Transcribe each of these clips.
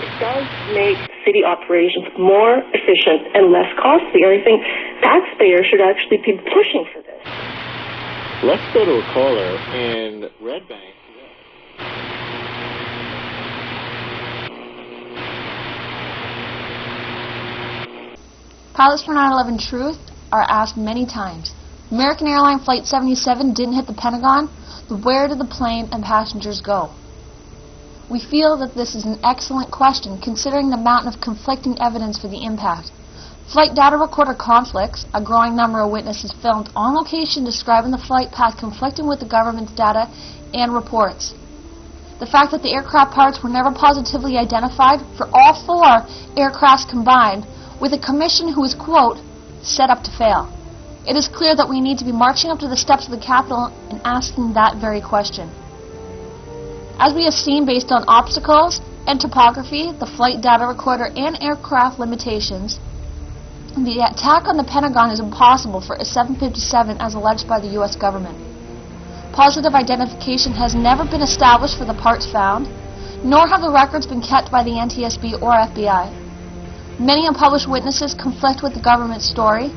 It does make city operations more efficient and less costly, and I think taxpayers should actually be pushing for this. Let's go to a caller in Red Bank. Pilots for 9/11 Truth are asked many times. American Airline Flight 77 didn't hit the Pentagon, but where did the plane and passengers go? We feel that this is an excellent question considering the mountain of conflicting evidence for the impact. Flight data recorder conflicts, a growing number of witnesses filmed on location describing the flight path conflicting with the government's data and reports. The fact that the aircraft parts were never positively identified for all 4 aircrafts combined, with a commission who is, quote, set up to fail. It is clear that we need to be marching up to the steps of the Capitol and asking that very question. As we have seen based on obstacles and topography, the flight data recorder and aircraft limitations, the attack on the Pentagon is impossible for a 757 as alleged by the U.S. government. Positive identification has never been established for the parts found, nor have the records been kept by the NTSB or FBI. Many unpublished witnesses conflict with the government's story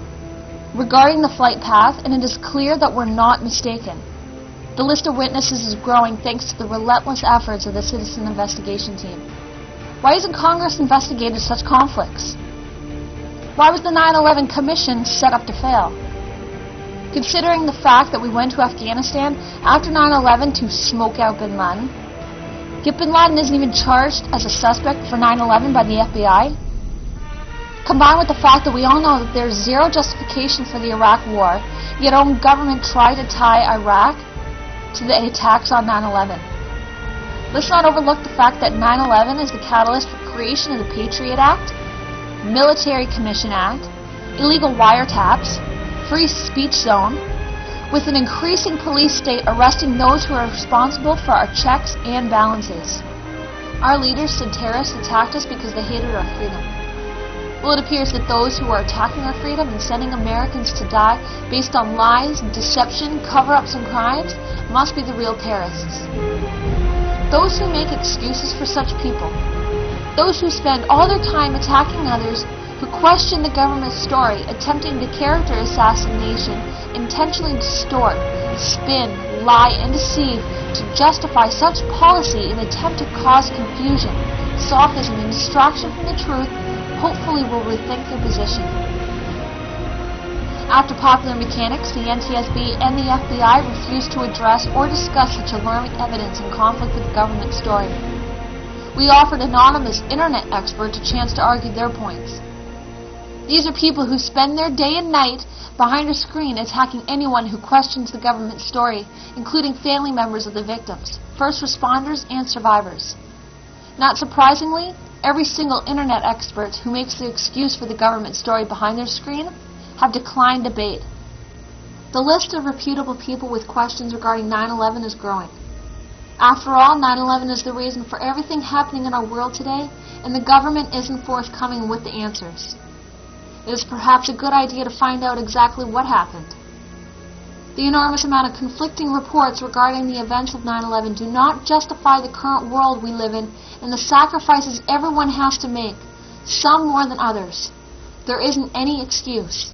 regarding the flight path, and it is clear that we're not mistaken. The list of witnesses is growing thanks to the relentless efforts of the Citizen Investigation Team. Why isn't Congress investigated such conflicts? Why was the 9/11 Commission set up to fail? Considering the fact that we went to Afghanistan after 9/11 to smoke out bin Laden, yet bin Laden isn't even charged as a suspect for 9/11 by the FBI, combined with the fact that we all know that there's zero justification for the Iraq War, yet our own government tried to tie Iraq to the attacks on 9/11. Let's not overlook the fact that 9/11 is the catalyst for creation of the Patriot Act, Military Commission Act, illegal wiretaps, free speech zone, with an increasing police state arresting those who are responsible for our checks and balances. Our leaders said terrorists attacked us because they hated our freedom. Well, it appears that those who are attacking our freedom and sending Americans to die based on lies, deception, cover-ups, and crimes must be the real terrorists. Those who make excuses for such people, those who spend all their time attacking others, who question the government's story, attempting to character assassination, intentionally distort, spin, lie, and deceive to justify such policy in an attempt to cause confusion, sophism, and distraction from the truth, hopefully will rethink their position. After Popular Mechanics, the NTSB and the FBI refused to address or discuss such alarming evidence in conflict with the government story. We offered anonymous internet experts a chance to argue their points. These are people who spend their day and night behind a screen attacking anyone who questions the government story, including family members of the victims, first responders, and survivors. Not surprisingly, every single internet expert who makes the excuse for the government story behind their screen have declined debate. The list of reputable people with questions regarding 9/11 is growing. After all, 9/11 is the reason for everything happening in our world today, and the government isn't forthcoming with the answers. It is perhaps a good idea to find out exactly what happened. The enormous amount of conflicting reports regarding the events of 9/11 do not justify the current world we live in and the sacrifices everyone has to make, some more than others. There isn't any excuse.